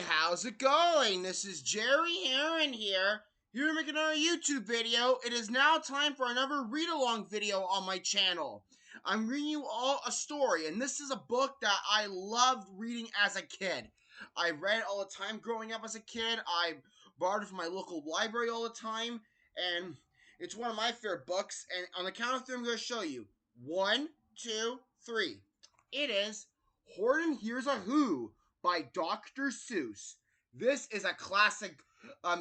how's it going? This is Jerry Aaron here to make another YouTube video. It is now time for another read-along video on my channel. I'm reading you all a story, and this is a book that I loved reading as a kid. I read it all the time growing up as a kid. I borrowed it from my local library all the time, and it's one of my favorite books. And on the count of three, I'm going to show you. 1, 2, 3. It is Horton Hears a Who by Dr. Seuss. This is a classic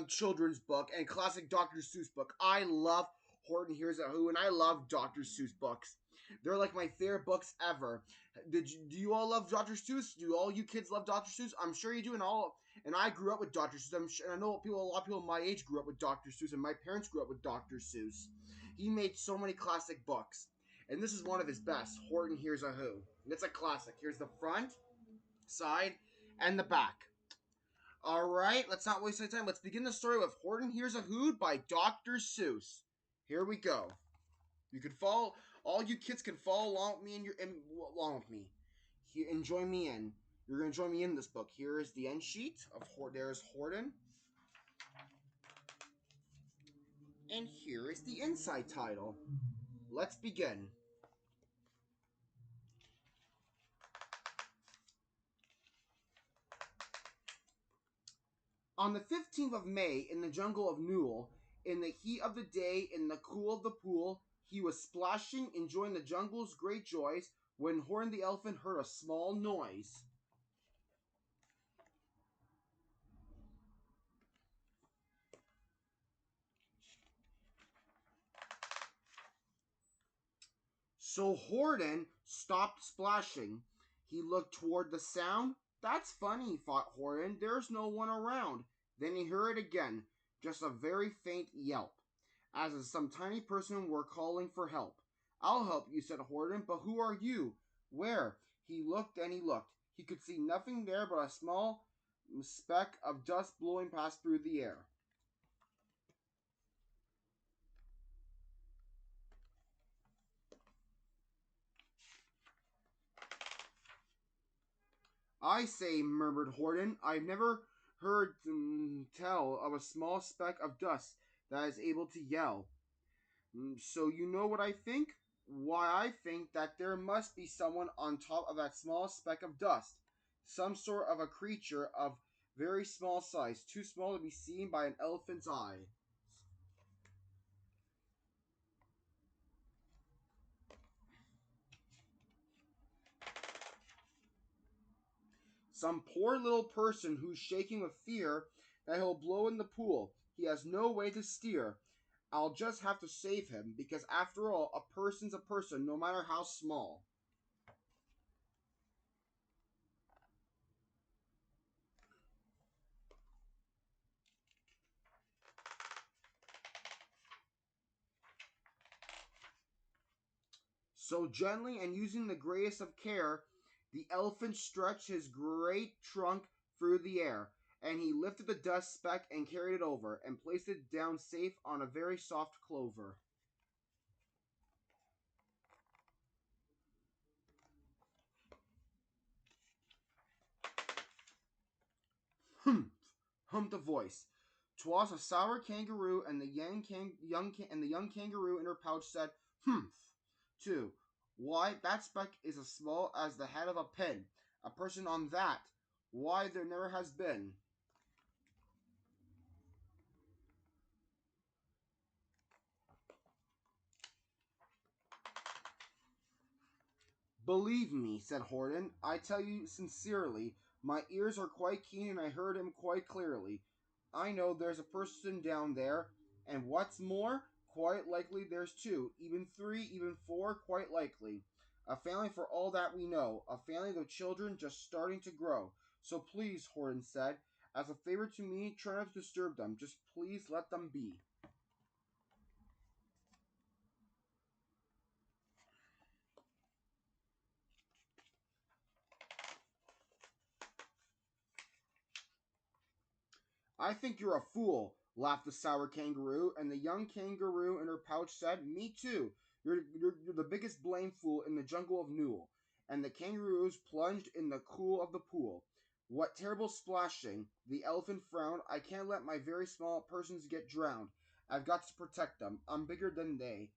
children's book and classic Dr. Seuss book. I love Horton Hears a Who, and I love Dr. Seuss books. They're like my favorite books ever. Do you all love Dr. Seuss? Do all you kids love Dr. Seuss? I'm sure you do, and I grew up with Dr. Seuss. I know a lot of people my age grew up with Dr. Seuss, and my parents grew up with Dr. Seuss. He made so many classic books, and this is one of his best. Horton Hears a Who. And it's a classic. Here's the front, side, and the back. Alright, let's not waste any time. Let's begin the story with Horton Hears a Who by Dr. Seuss. Here we go. You can follow, all you kids can follow along with me along with me. Here, and join me in. You're going to join me in this book. Here is the end sheet of there's Horton. And here is the inside title. Let's begin. On the 15th of May, in the jungle of Newell, in the heat of the day, in the cool of the pool, he was splashing, enjoying the jungle's great joys, when Horton the elephant heard a small noise. So Horton stopped splashing. He looked toward the sound. That's funny, thought Horton. There's no one around. Then he heard it again, just a very faint yelp, as if some tiny person were calling for help. I'll help you, said Horton, but who are you? Where? He looked and he looked. He could see nothing there but a small speck of dust blowing past through the air. I say, murmured Horton, I've never heard tell of a small speck of dust that is able to yell. So you know what I think? Why, I think that there must be someone on top of that small speck of dust. Some sort of a creature of very small size, too small to be seen by an elephant's eye. Some poor little person who's shaking with fear that he'll blow in the pool. He has no way to steer. I'll just have to save him, because after all, a person's a person, no matter how small. So gently and using the greatest of care, the elephant stretched his great trunk through the air, and he lifted the dust speck and carried it over, and placed it down safe on a very soft clover. Humph, hummed a voice. 'Twas a sour kangaroo, and the young kangaroo in her pouch said, "Humph," too. Why, that speck is as small as the head of a pin. A person on that. Why, there never has been. Believe me, said Horton, I tell you sincerely, my ears are quite keen and I heard him quite clearly. I know there's a person down there, and what's more, quite likely there's two, even three, even four, quite likely. A family for all that we know, a family of children just starting to grow. So please, Horton said, as a favor to me, try not to disturb them. Just please let them be. I think you're a fool, laughed the sour kangaroo, and the young kangaroo in her pouch said, Me too. You're the biggest blame fool in the jungle of Newell. And the kangaroos plunged in the cool of the pool. What terrible splashing! The elephant frowned. I can't let my very small persons get drowned. I've got to protect them. I'm bigger than they.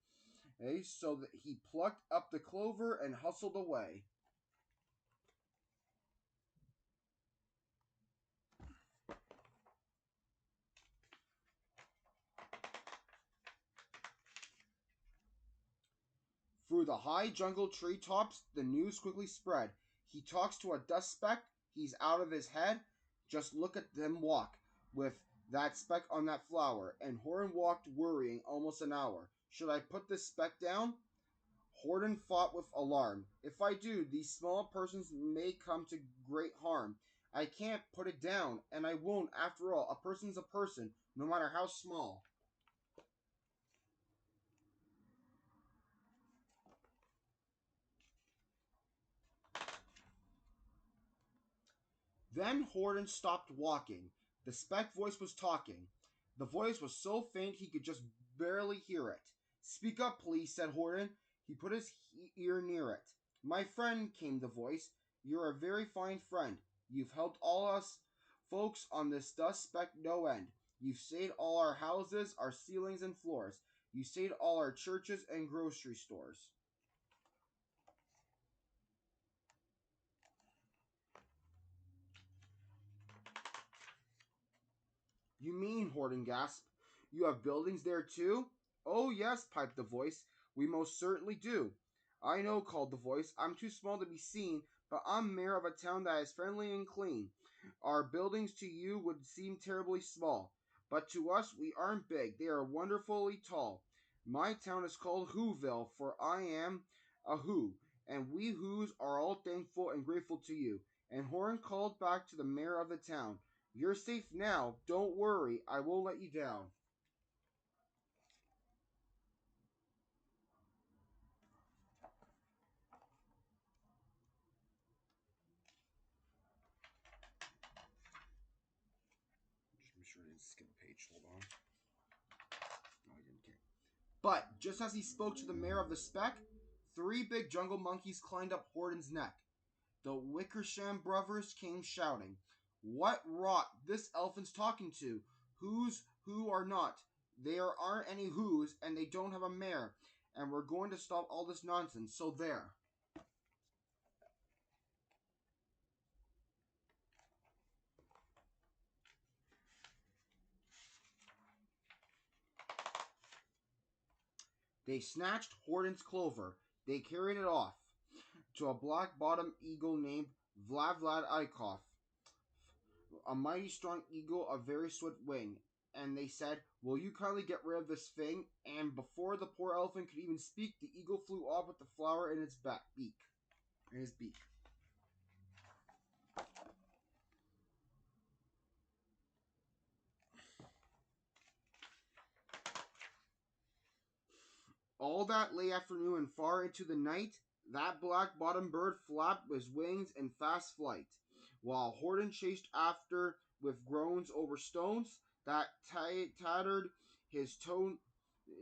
So that he plucked up the clover and hustled away. Through the high jungle tree tops, the news quickly spread. He talks to a dust speck. He's out of his head. Just look at them walk with that speck on that flower. And Horton walked worrying almost an hour. Should I put this speck down? Horton fought with alarm. If I do, these small persons may come to great harm. I can't put it down, and I won't. After all, a person's a person, no matter how small. Then Horton stopped walking. The speck voice was talking. The voice was so faint he could just barely hear it. Speak up, please, said Horton. He put his ear near it. My friend, came the voice, you're a very fine friend. You've helped all us folks on this dust speck no end. You've saved all our houses, our ceilings and floors. You saved all our churches and grocery stores. You mean, Horton gasped, you have buildings there too? Oh, yes, piped the voice. We most certainly do. I know, called the voice. I'm too small to be seen, but I'm mayor of a town that is friendly and clean. Our buildings to you would seem terribly small, but to us we aren't big. They are wonderfully tall. My town is called Whoville, for I am a Who, and we Whos are all thankful and grateful to you. And Horn called back to the mayor of the town. You're safe now. Don't worry. I won't let you down. Just make sure I didn't skip a page. Hold on. No, I didn't. Okay. But just as he spoke to the mayor of the speck, three big jungle monkeys climbed up Horton's neck. The Wickersham brothers came shouting, What rot! This elephant's talking to. Who's who are not? There aren't any who's, and they don't have a mayor. And we're going to stop all this nonsense. So there. They snatched Horton's clover. They carried it off to a black-bottomed eagle named Vlad Ikov, a mighty strong eagle of very swift wing. And they said, Will you kindly get rid of this thing? And before the poor elephant could even speak, the eagle flew off with the flower in its beak. In his beak. All that late afternoon and far into the night, that black-bottomed bird flapped his wings in fast flight, while Horton chased after with groans over stones that tattered his toe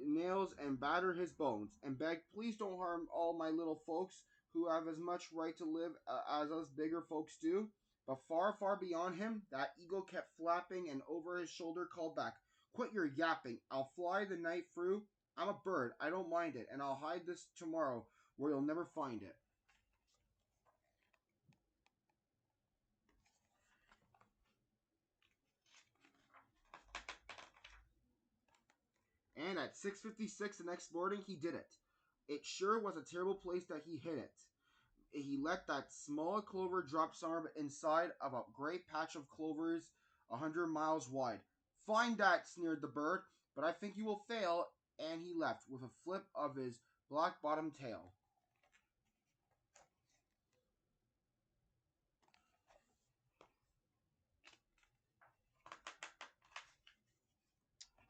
nails and battered his bones, and begged, Please don't harm all my little folks who have as much right to live as us bigger folks do. But far, far beyond him, that eagle kept flapping and over his shoulder called back, Quit your yapping. I'll fly the night through. I'm a bird. I don't mind it, and I'll hide this tomorrow where you'll never find it. And at 6:56 the next morning, he did it. It sure was a terrible place that he hid it. He let that small clover drop somewhere inside of a great patch of clovers 100 miles wide. Find that, sneered the bird, but I think you will fail, and he left with a flip of his black-bottomed tail.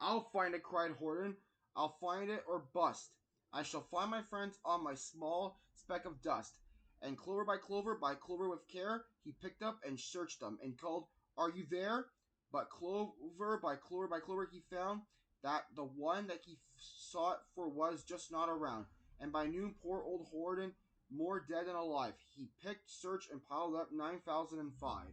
I'll find it, cried Horton. I'll find it or bust. I shall find my friends on my small speck of dust. And clover by clover with care, he picked up and searched them and called, Are you there? But clover by clover he found that the one that he sought for was just not around. And by noon, poor old Horton, more dead than alive, he picked, searched, and piled up 9,005.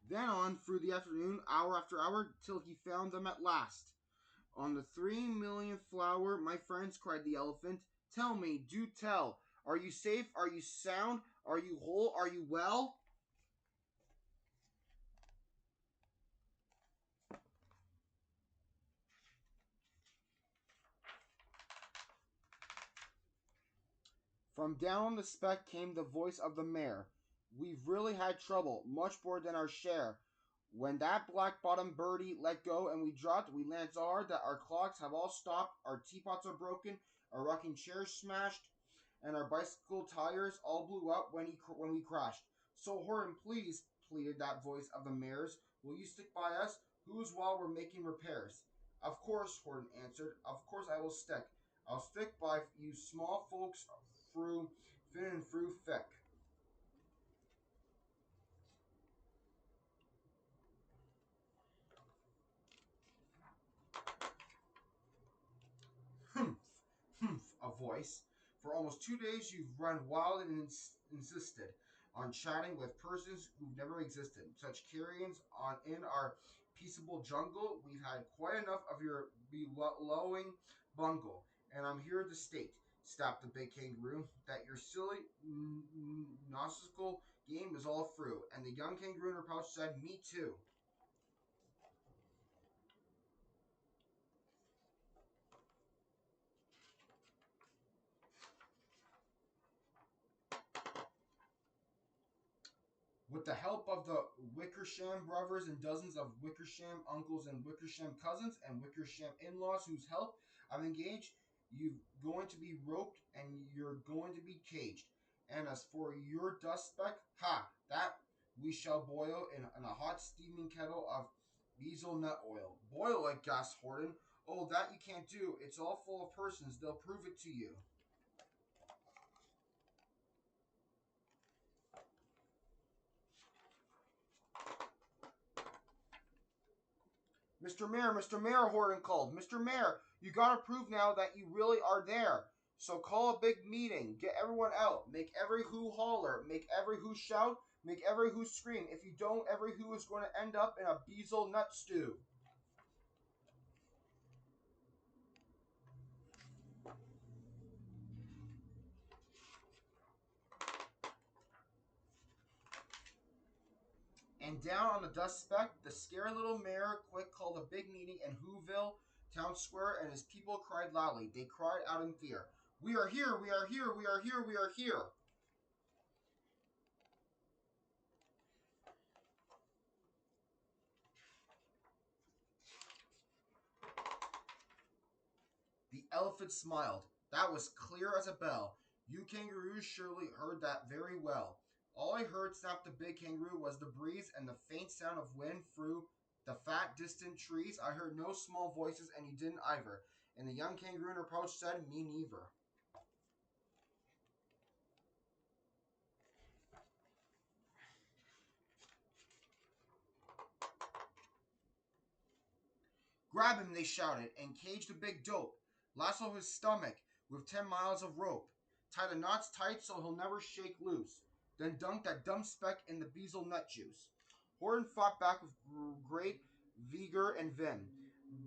Then on through the afternoon, hour after hour, till he found them at last. On the 3 millionth flower, my friends, cried the elephant, tell me, do tell, are you safe? Are you sound? Are you whole? Are you well? From down the speck came the voice of the mayor. We've really had trouble, much more than our share. When that black-bottomed birdie let go and we dropped, we landed so hard that our clocks have all stopped, our teapots are broken, our rocking chairs smashed, and our bicycle tires all blew up when we crashed. So Horton, please, pleaded that voice of the mayor's, will you stick by us? Who's while we're making repairs? Of course, Horton answered. Of course I will stick. I'll stick by you small folks through fin and through thick. Humph, humph, a voice. For almost 2 days you've run wild and insisted on chatting with persons who've never existed. Such carrions on in our peaceable jungle, we've had quite enough of your bellowing bungle. And I'm here to state, snapped the big kangaroo, that your silly nautical game is all through. And the young kangaroo in her pouch said, me too. With the help of the Wickersham brothers and dozens of Wickersham uncles and Wickersham cousins and Wickersham in-laws whose help I've engaged, you're going to be roped and you're going to be caged. And as for your dust speck, ha, that we shall boil in a hot steaming kettle of bezel nut oil. Boil it, gasped Horton. Oh, that you can't do. It's all full of persons. They'll prove it to you. Mr. Mayor, Horton called. Mr. Mayor, you gotta prove now that you really are there. So call a big meeting. Get everyone out. Make every who holler. Make every who shout. Make every who scream. If you don't, every who is going to end up in a bezel nut stew. And down on the dust speck, the scared little mayor quick called a big meeting in Whoville town square, and his people cried loudly. They cried out in fear. We are here, we are here, we are here, we are here. The elephant smiled. That was clear as a bell. You kangaroos surely heard that very well. All I heard, snapped the big kangaroo, was the breeze and the faint sound of wind through the fat, distant trees. I heard no small voices, and you didn't either. And the young kangaroo in her pouch said, me neither. Grab him, they shouted, and cage the big dope. Lasso his stomach with 10 miles of rope. Tie the knots tight so he'll never shake loose. Then dunk that dumb speck in the bezel nut juice. Horton fought back with great vigor and vim,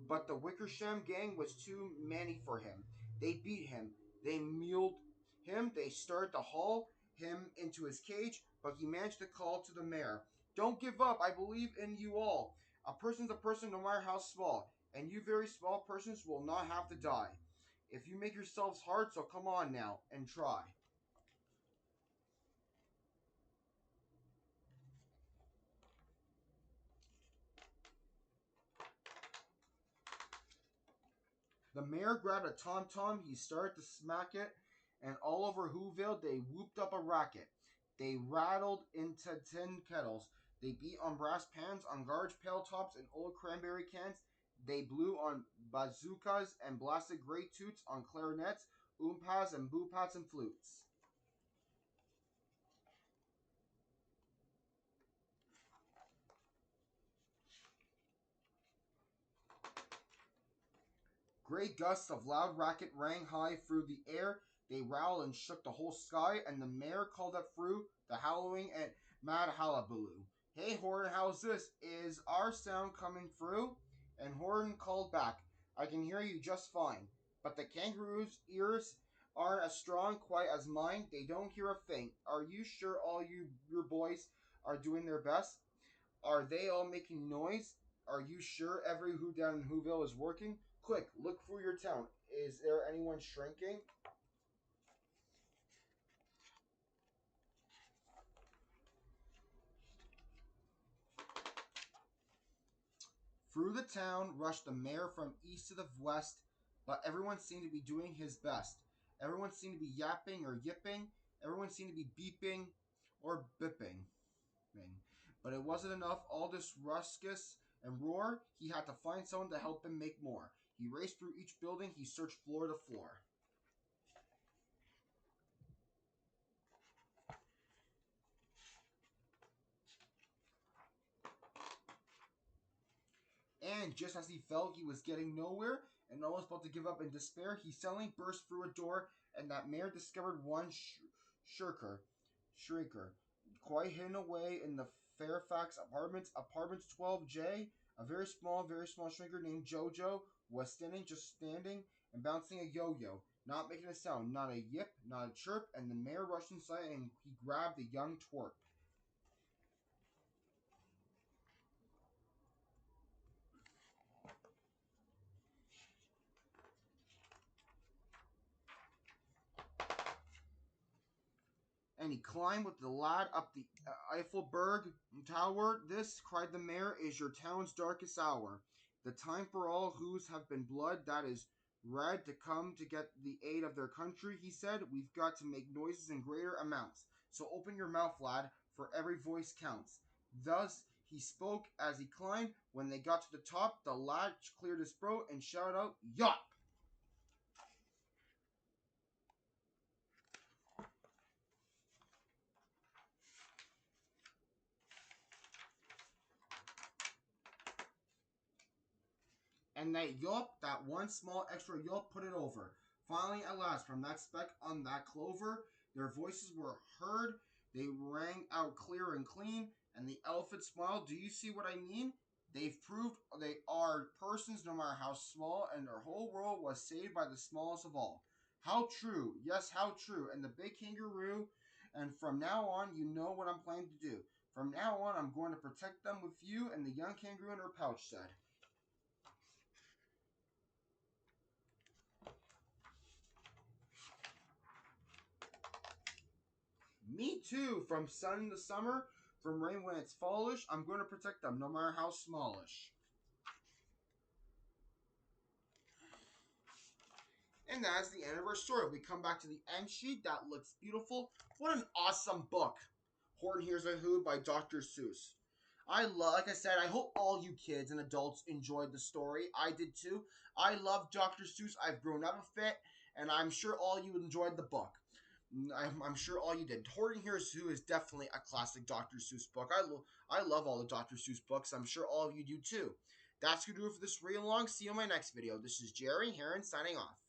but the Wickersham gang was too many for him. They beat him, they muled him, they stirred to haul him into his cage, but he managed to call to the mayor, don't give up, I believe in you all. A person's a person no matter how small, and you very small persons will not have to die. If you make yourselves hard, so come on now and try. The mayor grabbed a tom-tom, he started to smack it, and all over Whoville they whooped up a racket. They rattled into tin kettles. They beat on brass pans, on garbage pail tops, and old cranberry cans. They blew on bazookas and blasted great toots on clarinets, oompas, and boopats and flutes. Great gusts of loud racket rang high through the air. They rattled and shook the whole sky, and the mayor called up through the howling and mad hullabaloo. Hey Horton, how's this? Is our sound coming through? And Horton called back, I can hear you just fine. But the kangaroo's ears aren't as strong quite as mine. They don't hear a thing. Are you sure all your boys are doing their best? Are they all making noise? Are you sure every who down in Whoville is working? Quick, look through your town. Is there anyone shrinking? Through the town rushed the mayor from east to the west, but everyone seemed to be doing his best. Everyone seemed to be yapping or yipping. Everyone seemed to be beeping or bipping. But it wasn't enough. All this ruckus and roar, he had to find someone to help him make more. He raced through each building. He searched floor to floor. And just as he felt he was getting nowhere and almost about to give up in despair, he suddenly burst through a door, and that mayor discovered one shrieker, quite hidden away in the Fairfax apartments 12J. A very small shrinker named Jojo was standing and bouncing a yo-yo, not making a sound, not a yip, not a chirp, and the mayor rushed inside and he grabbed the young twerp. And he climbed with the lad up the Eiffelberg Tower. This, cried the mayor, is your town's darkest hour. The time for all whose have been blood that is red to come to get the aid of their country, he said. We've got to make noises in greater amounts. So open your mouth, lad, for every voice counts. Thus he spoke as he climbed. When they got to the top, the lad cleared his throat and shouted out, Yop! And that yelp, that one small extra yelp, put it over. Finally, at last, from that speck on that clover, their voices were heard. They rang out clear and clean, and the elephant smiled. Do you see what I mean? They've proved they are persons no matter how small, and their whole world was saved by the smallest of all. How true, yes, how true. And the big kangaroo, and from now on, you know what I'm planning to do. From now on, I'm going to protect them with you, and the young kangaroo in her pouch said. Me too. From sun to summer, from rain when it's fallish, I'm going to protect them, no matter how smallish. And that's the end of our story. We come back to the end sheet. That looks beautiful. What an awesome book. Horton Hears a Who by Dr. Seuss. Like I said, I hope all you kids and adults enjoyed the story. I did too. I love Dr. Seuss. I've grown up with it, and I'm sure all you enjoyed the book. I'm sure all you did. Horton Hears Who is definitely a classic Dr. Seuss book. I love all the Dr. Seuss books. I'm sure all of you do too. That's going to do it for this read along. See you in my next video. This is Jerry Heron signing off.